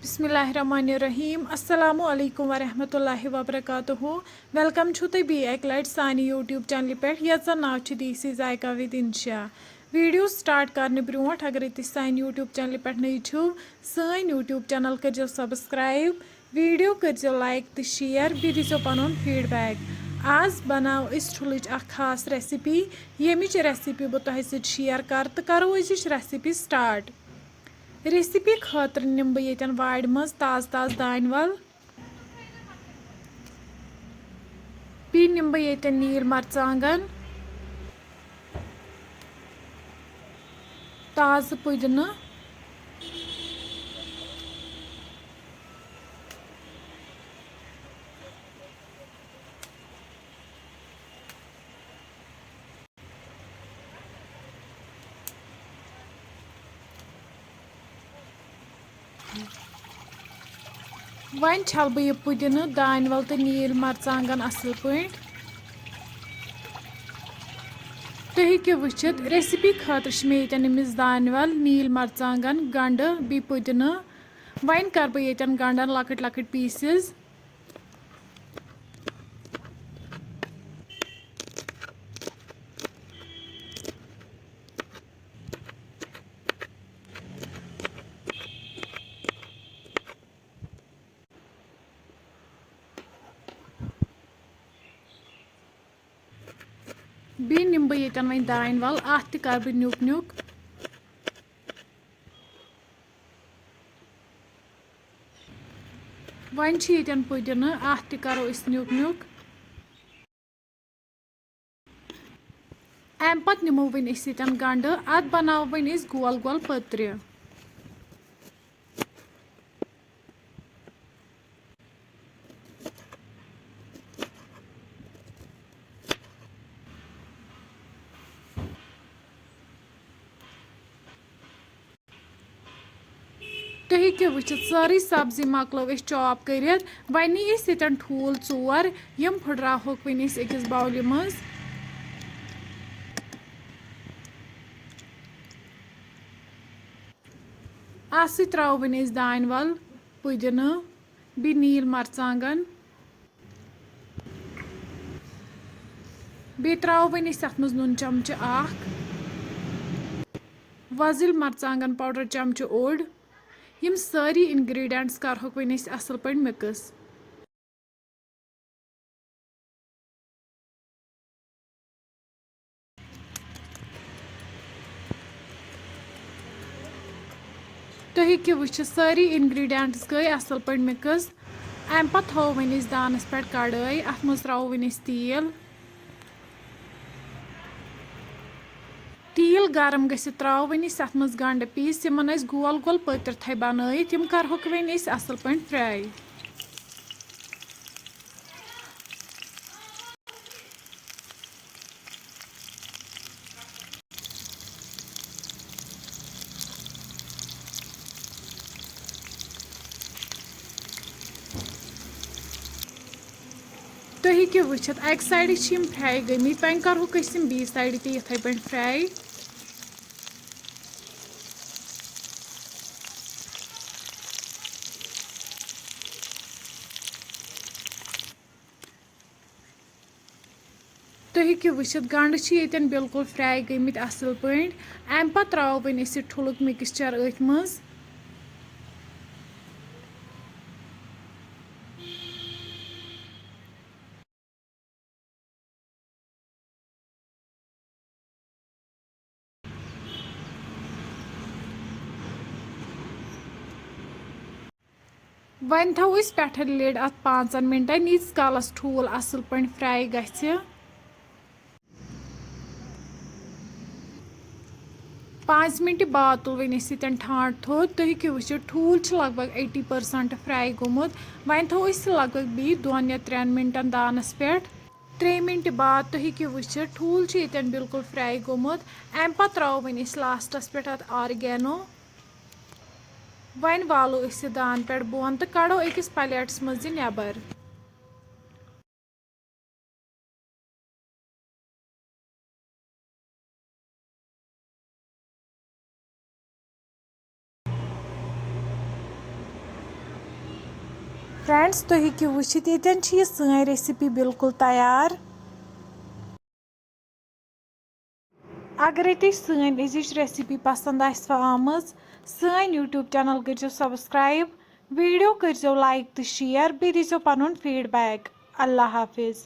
बिस्मिल्लाहिर्रहमानिर्रहीम अस्सलामु अलैकुम वरहमतुल्लाहि वबरकातुहू वेलकम छु तुम बी एक लट सानी यूट्यूब चैनल पे यत जन नाव छु देसी जायका विद इंशा वीडियो स्टार्ट करने ब्रोट अगर तुम सान यूट्यूब चैनल पे नई छु सान यूट्यूब चैनल करो सब्सक्राइब वीडियो करो लाइक तो शेयर बी दीजो पनुन फीडबैक आज बनाओ इस ठुलच अख खास रेसिपी यमिच रेसिपी बह तुह सत शेयर कर तो करो अजिच रेसिपी स्टार्ट रेसिपी खतर निम बह ये वाड़ मज ताज ताज दान वल बी निम बह ये नील मरचांगन ताज पुदीना वन छल बह यह पुदीना दान वल तो नील मरचांगन असल पे तुम हेको वुचित रेसिपी खतर मे ये दान वल नील मरचांगन गंड बी पुदीना वन कर बह ये गंडन लकट लकट पीसेस बी निम बह ये वन दान वल अत कर बह न्युक न्युक वन ये पुदीना अत करो न्युक न्युक अम पत निमो वन ये गंड अत बनाओ वन गोल गोल पत्र तुम हेको वुचित सारी सब्जी मकलो चॉप कर वन ये ठूल चोर यम फुटराहोक वन अकिस बाउल मज अत त्रो वन दान वल पुदीना बी नील मरचांगन बे त्रो वन अत मज नुन चमच वजिल मरचांगन पाउडर चमच ओड यम सारी इंग्रेडिएंट्स करहोक वन असल पे मिक्स तुम हेको वुचित सारी इंग्रेडिएंट्स गई असल पे मिक्स अम पत थो वन दानस पे कड़ाई अत मज त्रो वन तेल तेल गरम गसित त्रो वन अत मज गंड पीस यमन गोल गोल पत्र थे बनाई तम करहोक वन असल पे फ्राई तुम हेको वुचित अक साइड फ्राई गमित वन करहोक बी साइड ते इथे पे फ्राई तुम हेको वुचित गंड ये बिल्कुल फ्राई गमित असल पे अम पत त्रो वन ठुलुक मिक्सचर अथ मज वन थो पे लिड अत 5 मिनटन यीस कालस ठूल असल पे फ्राई गि 5 मिनट बाद तुल वन ठाट थोद तुम हेको वुचित ठूल लगभग 80% फ्राई गोमुत वन थो लगभग बी 2 या 3 मिनटन दानस पे 3 मिनट बाद तुम हेको वुचित ठूल ये बिल्कुल फ्राई गोमुत अम पत त्रो वन लास्टस पे ऑर्गेनो वन वालो दान पे बोन तो कड़ो अकिस प्लेट्स मज नबर फ्रेंड्स तुम हेकियो वुचित येतन छ ये सानी रेसिपी बिल्कुल तैयार। अगर तुम सानी अजिच रेसिपी पसंद आमज सानी यूट्यूब चैनल करो सब्सक्राइब, वीडियो करो लाइक तो शेयर, बे दीजो पनुन फीडबैक। अल्लाह हाफिज।